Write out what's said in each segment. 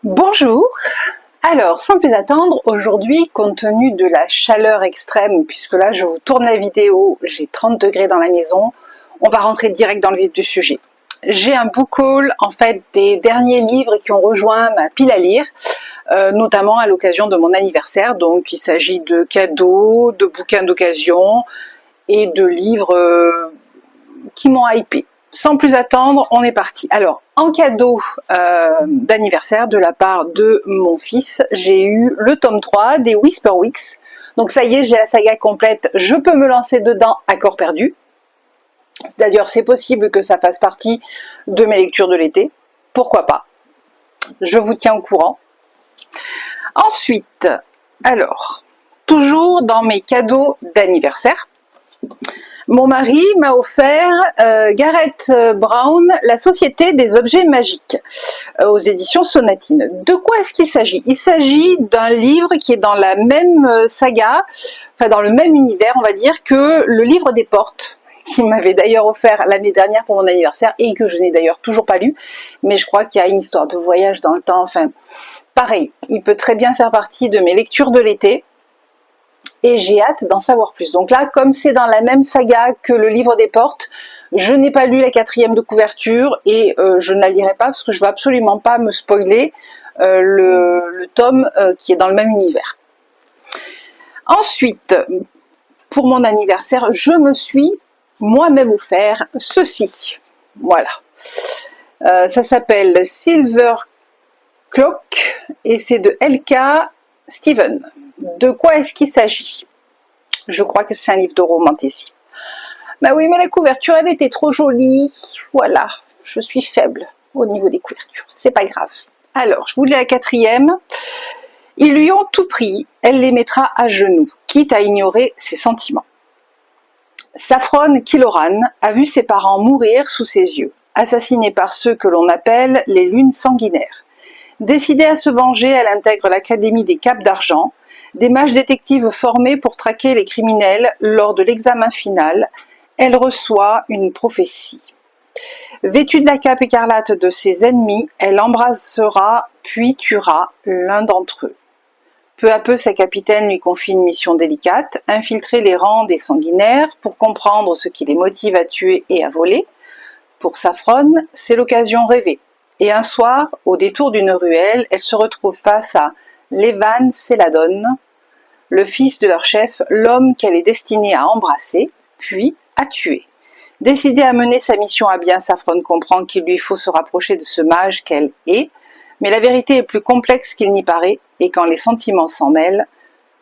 Bonjour. Alors, sans plus attendre, aujourd'hui, compte tenu de la chaleur extrême, puisque là je vous tourne la vidéo, j'ai 30 degrés dans la maison, on va rentrer direct dans le vif du sujet. J'ai un book haul en fait des derniers livres qui ont rejoint ma pile à lire, notamment à l'occasion de mon anniversaire. Donc il s'agit de cadeaux, de bouquins d'occasion et de livres qui m'ont hypé. Sans plus attendre, on est parti. Alors, en cadeau d'anniversaire de la part de mon fils, j'ai eu le tome 3 des Whisperwicks. Donc ça y est, j'ai la saga complète, je peux me lancer dedans à corps perdu. D'ailleurs, c'est possible que ça fasse partie de mes lectures de l'été. Pourquoi pas? Je vous tiens au courant. Ensuite, alors, toujours dans mes cadeaux d'anniversaire, mon mari m'a offert Gareth Brown, La Société des Objets Magiques, aux éditions Sonatine. De quoi est-ce qu'il s'agit? Il s'agit d'un livre qui est dans la même saga, enfin dans le même univers, on va dire, que le livre des portes, qu'il m'avait d'ailleurs offert l'année dernière pour mon anniversaire et que je n'ai d'ailleurs toujours pas lu, mais je crois qu'il y a une histoire de voyage dans le temps, enfin, pareil, il peut très bien faire partie de mes lectures de l'été. Et j'ai hâte d'en savoir plus. Donc là, comme c'est dans la même saga que le livre des portes, je n'ai pas lu la 4e de couverture et je ne la lirai pas parce que je veux absolument pas me spoiler le tome qui est dans le même univers. Ensuite, pour mon anniversaire, je me suis moi-même offert ceci. Voilà. Ça s'appelle Silver Clock et c'est de L.K. Steven. De quoi est-ce qu'il s'agit? Je crois que c'est un livre de romantésie. Bah oui, mais la couverture, elle était trop jolie. Voilà, je suis faible au niveau des couvertures. C'est pas grave. Alors, je voulais la 4e. Ils lui ont tout pris. Elle les mettra à genoux, quitte à ignorer ses sentiments. Saffron Killoran a vu ses parents mourir sous ses yeux, assassinés par ceux que l'on appelle les lunes sanguinaires. Décidée à se venger, elle intègre l'Académie des Capes d'Argent, des mages détectives formés pour traquer les criminels. Lors de l'examen final, elle reçoit une prophétie. Vêtue de la cape écarlate de ses ennemis, elle embrassera puis tuera l'un d'entre eux. Peu à peu, sa capitaine lui confie une mission délicate, infiltrer les rangs des sanguinaires pour comprendre ce qui les motive à tuer et à voler. Pour Saffron, c'est l'occasion rêvée. Et un soir, au détour d'une ruelle, elle se retrouve face à Levan Seladon, le fils de leur chef, l'homme qu'elle est destinée à embrasser, puis à tuer. Décidée à mener sa mission à bien, Saffron comprend qu'il lui faut se rapprocher de ce mage qu'elle est, mais la vérité est plus complexe qu'il n'y paraît, et quand les sentiments s'en mêlent,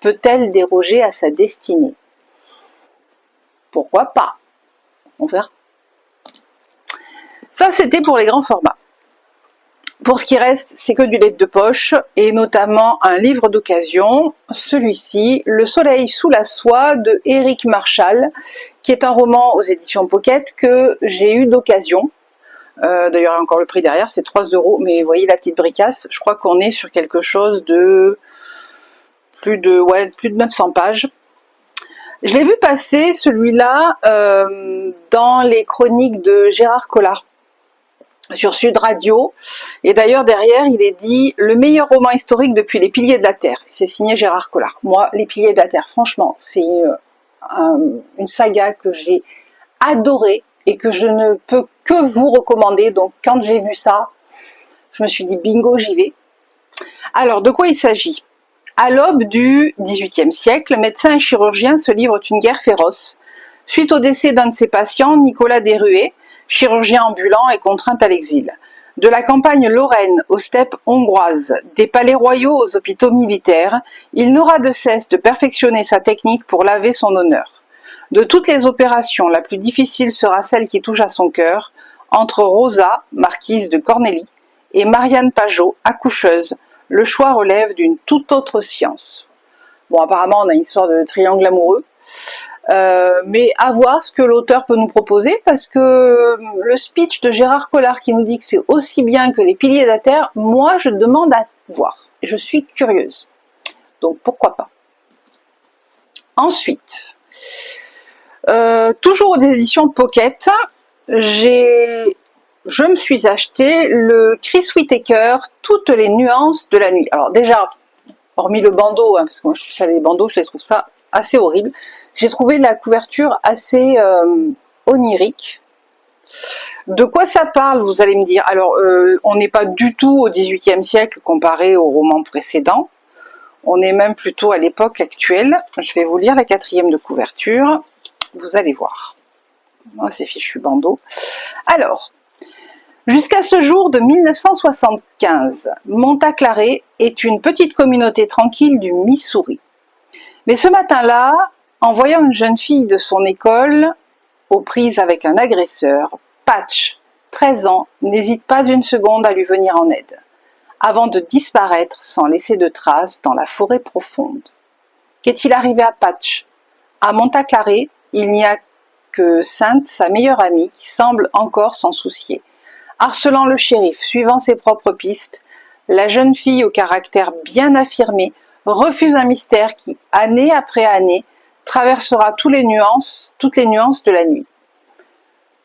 peut-elle déroger à sa destinée? Pourquoi pas? On verra. Ça, c'était pour les grands formats. Pour ce qui reste, c'est que du livre de poche, et notamment un livre d'occasion, celui-ci, Le Soleil sous la soie de Eric Marshall, qui est un roman aux éditions Pocket que j'ai eu d'occasion. D'ailleurs, il y a encore le prix derrière, c'est 3 €, mais vous voyez la petite bricasse, je crois qu'on est sur quelque chose de plus de 900 pages. Je l'ai vu passer, celui-là, dans les chroniques de Gérard Collard, sur Sud Radio, et d'ailleurs derrière il est dit le meilleur roman historique depuis Les Piliers de la Terre. C'est signé Gérard Collard. Moi, Les Piliers de la Terre, franchement, c'est une saga que j'ai adorée et que je ne peux que vous recommander. Donc quand j'ai vu ça, je me suis dit bingo, j'y vais. Alors, de quoi il s'agit? À l'aube du XVIIIe siècle, médecins et chirurgiens se livrent une guerre féroce. Suite au décès d'un de ses patients, Nicolas Desruet, chirurgien ambulant, est contraint à l'exil. De la campagne lorraine aux steppes hongroises, des palais royaux aux hôpitaux militaires, il n'aura de cesse de perfectionner sa technique pour laver son honneur. De toutes les opérations, la plus difficile sera celle qui touche à son cœur, entre Rosa, marquise de Cornélie, et Marianne Pajot, accoucheuse. Le choix relève d'une toute autre science. Bon, apparemment, on a une histoire de triangle amoureux. Mais à voir ce que l'auteur peut nous proposer, parce que le speech de Gérard Collard qui nous dit que c'est aussi bien que Les Piliers de la Terre, moi je demande à voir. Je suis curieuse. Donc pourquoi pas. Ensuite, toujours aux éditions Pocket, j'ai je me suis acheté le Chris Whittaker, Toutes les nuances de la nuit. Alors déjà, hormis le bandeau, hein, parce que moi je trouve ça, les bandeaux, je les trouve ça assez horrible, j'ai trouvé la couverture assez onirique. De quoi ça parle, vous allez me dire? Alors, on n'est pas du tout au XVIIIe siècle comparé au roman précédent. On est même plutôt à l'époque actuelle. Je vais vous lire la 4e de couverture. Vous allez voir. Oh, c'est fichu bandeau. Alors, jusqu'à ce jour de 1975, Montaclaré est une petite communauté tranquille du Missouri. Mais ce matin-là, en voyant une jeune fille de son école aux prises avec un agresseur, Patch, 13 ans, n'hésite pas une seconde à lui venir en aide, avant de disparaître sans laisser de traces dans la forêt profonde. Qu'est-il arrivé à Patch? À Montaclaré, il n'y a que Sainte, sa meilleure amie, qui semble encore s'en soucier. Harcelant le shérif, suivant ses propres pistes, la jeune fille au caractère bien affirmé refuse un mystère qui, année après année, traversera toutes les nuances de la nuit.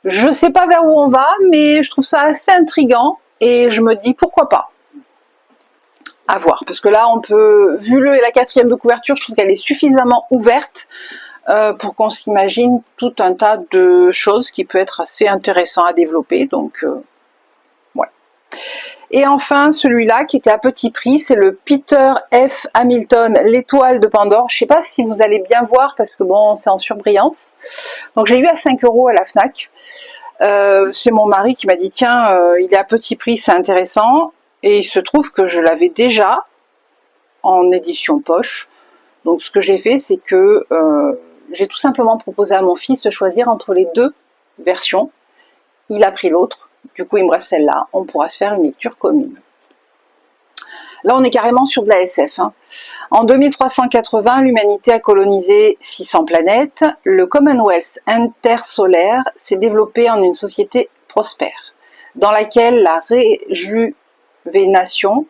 Je ne sais pas vers où on va, mais je trouve ça assez intriguant et je me dis pourquoi pas. À voir, parce que là on peut, vu la 4e de couverture, je trouve qu'elle est suffisamment ouverte pour qu'on s'imagine tout un tas de choses qui peut être assez intéressant à développer, donc ouais. Et enfin celui-là qui était à petit prix, c'est le Peter F. Hamilton, l'étoile de Pandore. Je ne sais pas si vous allez bien voir parce que bon, c'est en surbrillance. Donc j'ai eu à 5 € à la Fnac. C'est mon mari qui m'a dit tiens, il est à petit prix, c'est intéressant. Et il se trouve que je l'avais déjà en édition poche. Donc ce que j'ai fait, c'est que j'ai tout simplement proposé à mon fils de choisir entre les deux versions. Il a pris l'autre, du coup il me reste celle-là, on pourra se faire une lecture commune. Là on est carrément sur de la SF. Hein. En 2380, l'humanité a colonisé 600 planètes. Le Commonwealth intersolaire s'est développé en une société prospère, dans laquelle la réjuvénation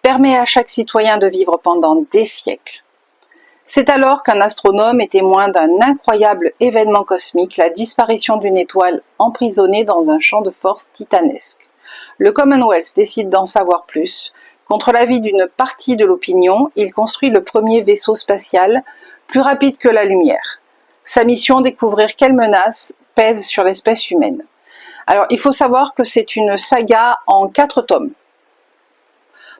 permet à chaque citoyen de vivre pendant des siècles. C'est alors qu'un astronome est témoin d'un incroyable événement cosmique, la disparition d'une étoile emprisonnée dans un champ de force titanesque. Le Commonwealth décide d'en savoir plus. Contre l'avis d'une partie de l'opinion, il construit le premier vaisseau spatial, plus rapide que la lumière. Sa mission, découvrir quelles menaces pèsent sur l'espèce humaine. Alors, il faut savoir que c'est une saga en 4 tomes.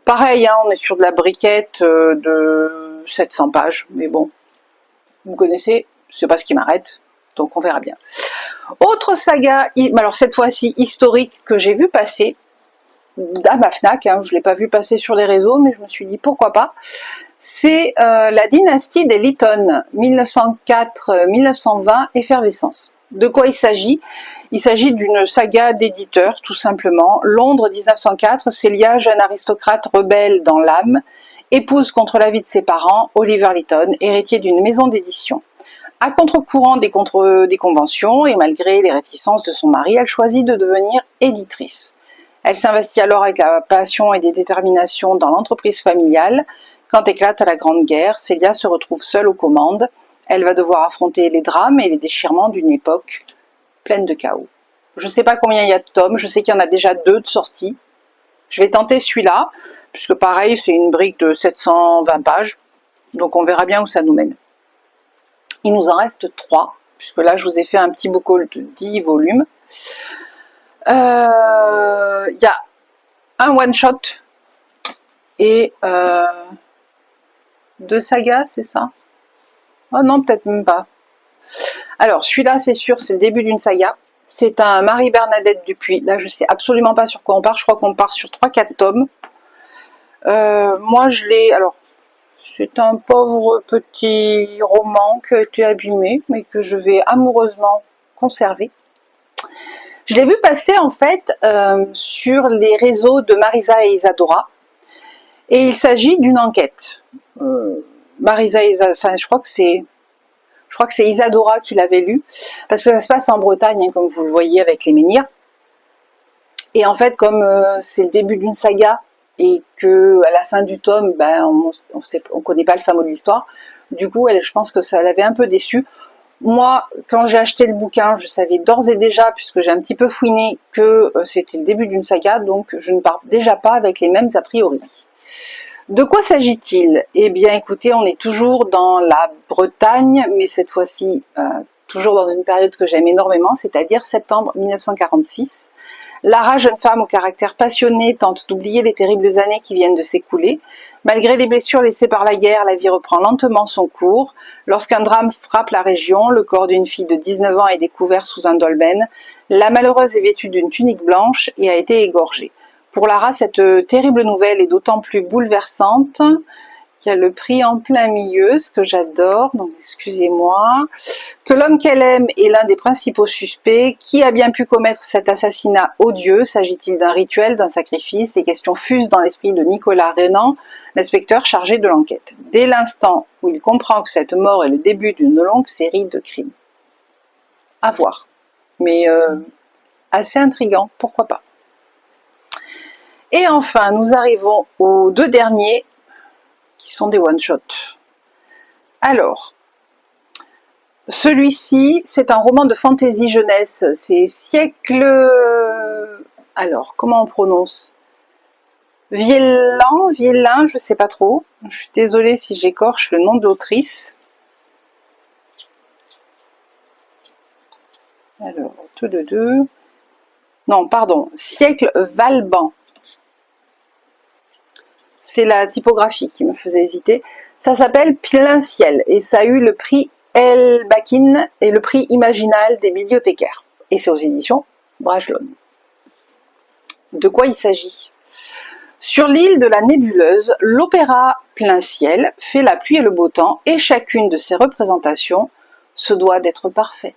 Pareil, hein, on est sur de la briquette de 700 pages, mais bon, vous connaissez, c'est pas ce qui m'arrête, donc on verra bien. Autre saga, alors cette fois-ci historique, que j'ai vu passer à ma Fnac, hein, je ne l'ai pas vu passer sur les réseaux, mais je me suis dit pourquoi pas, c'est la dynastie des Lytton, 1904-1920, effervescence. De quoi il s'agit? Il s'agit d'une saga d'éditeurs, tout simplement. Londres 1904, Célia, jeune aristocrate rebelle dans l'âme, épouse contre l'avis de ses parents, Oliver Lytton, héritier d'une maison d'édition. À contre-courant des conventions et malgré les réticences de son mari, elle choisit de devenir éditrice. Elle s'investit alors avec la passion et des déterminations dans l'entreprise familiale. Quand éclate la Grande Guerre, Célia se retrouve seule aux commandes. Elle va devoir affronter les drames et les déchirements d'une époque pleine de chaos. Je ne sais pas combien il y a de tomes, je sais qu'il y en a déjà 2 de sortie. Je vais tenter celui-là, puisque pareil, c'est une brique de 720 pages, donc on verra bien où ça nous mène. Il nous en reste 3, puisque là je vous ai fait un petit bocal de 10 volumes. Il y a un one-shot et 2 sagas, c'est ça? Oh non, peut-être même pas. Alors, celui-là, c'est sûr, c'est le début d'une saga. C'est un Marie-Bernadette Dupuis. Là, je sais absolument pas sur quoi on part. Je crois qu'on part sur 3-4 tomes. Moi, je l'ai... Alors, c'est un pauvre petit roman qui a été abîmé, mais que je vais amoureusement conserver. Je l'ai vu passer, en fait, sur les réseaux de Marisa et Isadora. Et il s'agit d'une enquête. Marisa et Isadora... Enfin, je crois que c'est Isadora qui l'avait lu, parce que ça se passe en Bretagne, hein, comme vous le voyez avec les menhirs. Et en fait, comme c'est le début d'une saga, et que à la fin du tome, ben, on connaît pas le fin mot de l'histoire, du coup, je pense que ça l'avait un peu déçue. Moi, quand j'ai acheté le bouquin, je savais d'ores et déjà, puisque j'ai un petit peu fouiné, que c'était le début d'une saga, donc je ne pars déjà pas avec les mêmes a priori. De quoi s'agit-il? Eh bien écoutez, on est toujours dans la Bretagne, mais cette fois-ci toujours dans une période que j'aime énormément, c'est-à-dire septembre 1946. Lara, jeune femme au caractère passionné, tente d'oublier les terribles années qui viennent de s'écouler. Malgré les blessures laissées par la guerre, la vie reprend lentement son cours. Lorsqu'un drame frappe la région, le corps d'une fille de 19 ans est découvert sous un dolmen. La malheureuse est vêtue d'une tunique blanche et a été égorgée. Pour Lara, cette terrible nouvelle est d'autant plus bouleversante qu'il y a le prix en plein milieu, ce que j'adore, donc excusez-moi, que l'homme qu'elle aime est l'un des principaux suspects. Qui a bien pu commettre cet assassinat odieux? S'agit-il d'un rituel, d'un sacrifice? Les questions fusent dans l'esprit de Nicolas Renan, l'inspecteur chargé de l'enquête. Dès l'instant où il comprend que cette mort est le début d'une longue série de crimes. À voir. Mais assez intriguant, pourquoi pas. Et enfin, nous arrivons aux deux derniers, qui sont des one-shots. Alors, celui-ci, c'est un roman de fantasy jeunesse, c'est siècle... Alors, comment on prononce? Viellin, je sais pas trop. Je suis désolée si j'écorche le nom de l'autrice. Alors, non, pardon, siècle Valban. C'est la typographie qui me faisait hésiter. Ça s'appelle Plein ciel et ça a eu le prix Elbakin et le prix Imaginal des bibliothécaires. Et c'est aux éditions Bragelonne. De quoi il s'agit? Sur l'île de la Nébuleuse, l'opéra Plein ciel fait la pluie et le beau temps et chacune de ses représentations se doit d'être parfaite.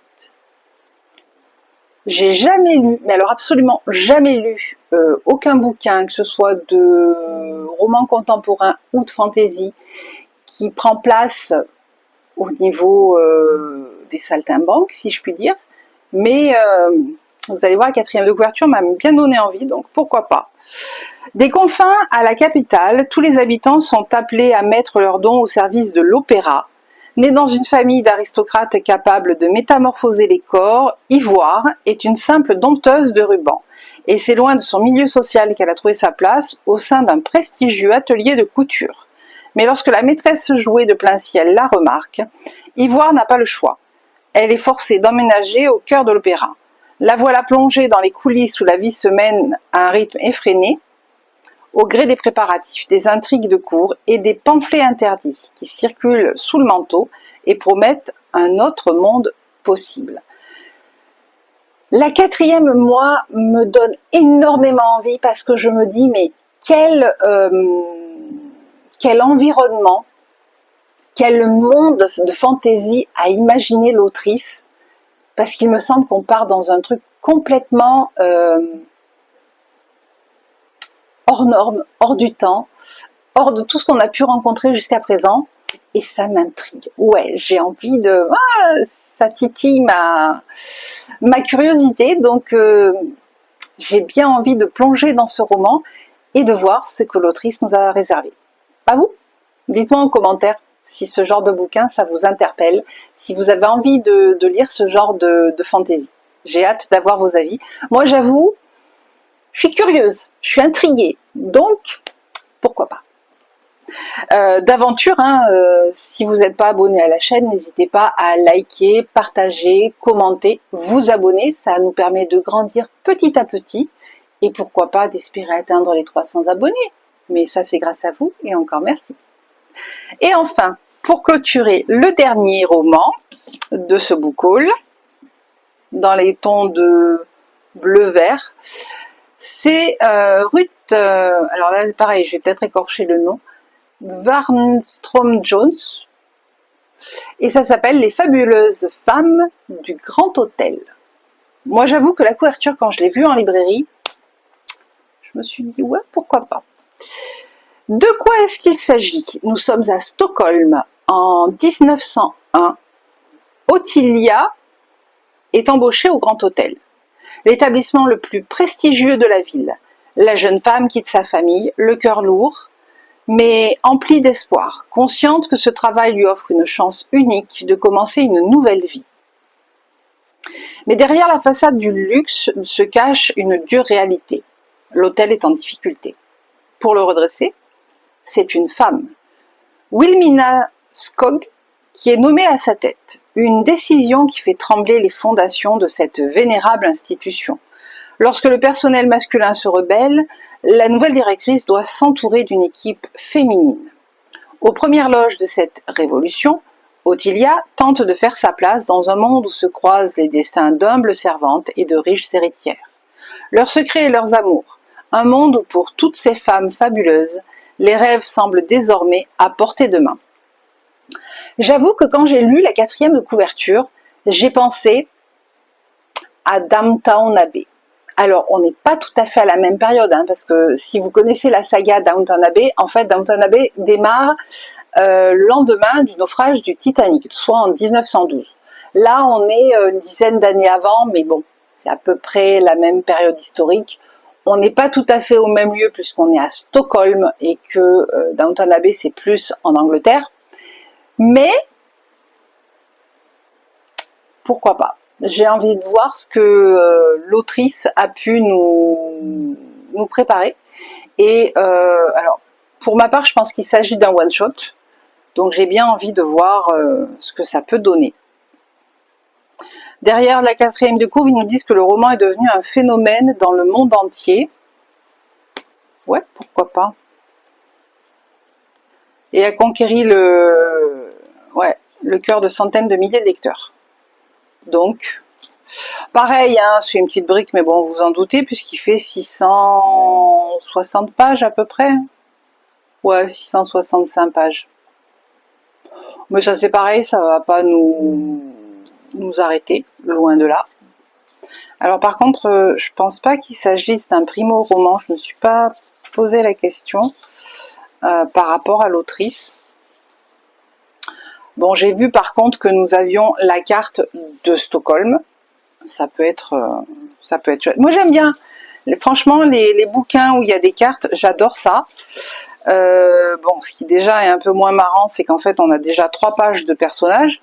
J'ai jamais lu, mais alors absolument jamais lu, aucun bouquin, que ce soit de roman contemporain ou de fantasy, qui prend place au niveau des saltimbanques, si je puis dire. Mais vous allez voir, la quatrième de couverture m'a bien donné envie, donc pourquoi pas. Des confins à la capitale, tous les habitants sont appelés à mettre leurs dons au service de l'opéra. Née dans une famille d'aristocrates capables de métamorphoser les corps, Ivoire est une simple dompteuse de rubans. Et c'est loin de son milieu social qu'elle a trouvé sa place au sein d'un prestigieux atelier de couture. Mais lorsque la maîtresse jouée de Plein ciel la remarque, Ivoire n'a pas le choix. Elle est forcée d'emménager au cœur de l'opéra. La voilà plongée dans les coulisses où la vie se mène à un rythme effréné, au gré des préparatifs, des intrigues de cour et des pamphlets interdits qui circulent sous le manteau et promettent un autre monde possible. La quatrième, moi, me donne énormément envie parce que je me dis, mais quel environnement, quel monde de fantaisie a imaginé l'autrice, parce qu'il me semble qu'on part dans un truc complètement hors norme, hors du temps, hors de tout ce qu'on a pu rencontrer jusqu'à présent, et ça m'intrigue. Ouais, j'ai envie de... Ah, ça titille ma curiosité, donc j'ai bien envie de plonger dans ce roman et de voir ce que l'autrice nous a réservé. À vous? Dites-moi en commentaire si ce genre de bouquin, ça vous interpelle, si vous avez envie de lire ce genre de fantaisie. J'ai hâte d'avoir vos avis. Moi, j'avoue, je suis curieuse, je suis intriguée, donc pourquoi pas. D'aventure, hein, si vous n'êtes pas abonné à la chaîne, n'hésitez pas à liker, partager, commenter, vous abonner, ça nous permet de grandir petit à petit et pourquoi pas d'espérer atteindre les 300 abonnés. Mais ça, c'est grâce à vous et encore merci. Et enfin, pour clôturer le dernier roman de ce book haul, dans les tons de bleu-vert, c'est Ruth, alors là pareil, je vais peut-être écorcher le nom, Warnstrom Jones, et ça s'appelle Les fabuleuses femmes du Grand Hôtel. Moi j'avoue que la couverture, quand je l'ai vue en librairie, je me suis dit ouais, pourquoi pas. De quoi est-ce qu'il s'agit? Nous sommes à Stockholm en 1901. Ottilia est embauchée au Grand Hôtel, l'établissement le plus prestigieux de la ville. La jeune femme quitte sa famille, le cœur lourd, mais emplie d'espoir, consciente que ce travail lui offre une chance unique de commencer une nouvelle vie. Mais derrière la façade du luxe se cache une dure réalité. L'hôtel est en difficulté. Pour le redresser, c'est une femme, Wilmina Skog, qui est nommée à sa tête. Une décision qui fait trembler les fondations de cette vénérable institution. Lorsque le personnel masculin se rebelle, la nouvelle directrice doit s'entourer d'une équipe féminine. Aux premières loges de cette révolution, Ottilia tente de faire sa place dans un monde où se croisent les destins d'humbles servantes et de riches héritières. Leurs secrets et leurs amours, un monde où pour toutes ces femmes fabuleuses, les rêves semblent désormais à portée de main. J'avoue que quand j'ai lu la 4e de couverture, j'ai pensé à Downton Abbey. Alors, on n'est pas tout à fait à la même période, hein, parce que si vous connaissez la saga Downton Abbey, en fait, Downton Abbey démarre le lendemain du naufrage du Titanic, soit en 1912. Là, on est une dizaine d'années avant, mais bon, c'est à peu près la même période historique. On n'est pas tout à fait au même lieu puisqu'on est à Stockholm et que Downton Abbey, c'est plus en Angleterre. Mais, pourquoi pas? J'ai envie de voir ce que l'autrice a pu nous préparer. Et alors, pour ma part, je pense qu'il s'agit d'un one-shot. Donc j'ai bien envie de voir ce que ça peut donner. Derrière la 4e de couve, ils nous disent que le roman est devenu un phénomène dans le monde entier. Ouais, pourquoi pas. Et a conquéri le cœur de centaines de milliers de lecteurs. Donc, pareil, hein, c'est une petite brique, mais bon, vous en doutez, puisqu'il fait 660 pages à peu près. Ouais, 665 pages. Mais ça c'est pareil, ça va pas nous arrêter, loin de là. Alors par contre, je pense pas qu'il s'agisse d'un primo-roman, je ne me suis pas posé la question par rapport à l'autrice. Bon, j'ai vu par contre que nous avions la carte de Stockholm, ça peut être chouette. Moi j'aime bien, franchement, les bouquins où il y a des cartes, j'adore ça. Bon, ce qui déjà est un peu moins marrant, c'est qu'en fait on a déjà 3 pages de personnages,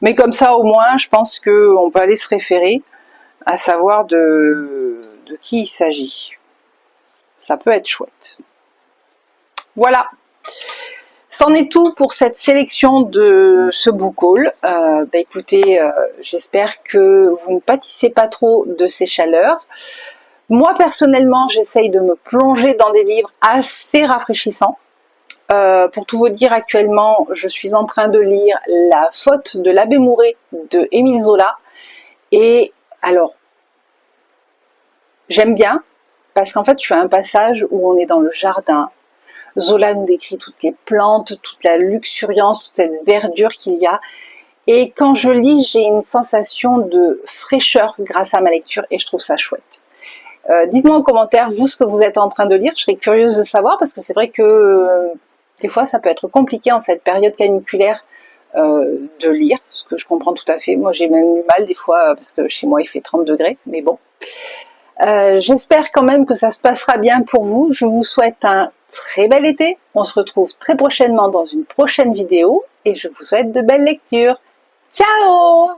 mais comme ça au moins je pense qu'on peut aller se référer à savoir de qui il s'agit. Ça peut être chouette. Voilà, c'en est tout pour cette sélection de ce book haul. Écoutez, j'espère que vous ne pâtissez pas trop de ces chaleurs. Moi personnellement, j'essaye de me plonger dans des livres assez rafraîchissants. Pour tout vous dire, actuellement, je suis en train de lire La faute de l'abbé Mouret de Émile Zola. Et alors, j'aime bien, parce qu'en fait, je suis à un passage où on est dans le jardin. Zola nous décrit toutes les plantes, toute la luxuriance, toute cette verdure qu'il y a. Et quand je lis, j'ai une sensation de fraîcheur grâce à ma lecture et je trouve ça chouette. Dites-moi en commentaire, vous, ce que vous êtes en train de lire. Je serais curieuse de savoir parce que c'est vrai que des fois, ça peut être compliqué en cette période caniculaire de lire, ce que je comprends tout à fait. Moi, j'ai même eu mal des fois parce que chez moi, il fait 30 degrés, mais bon. J'espère quand même que ça se passera bien pour vous. Je vous souhaite un très bel été. On se retrouve très prochainement dans une prochaine vidéo et je vous souhaite de belles lectures. Ciao!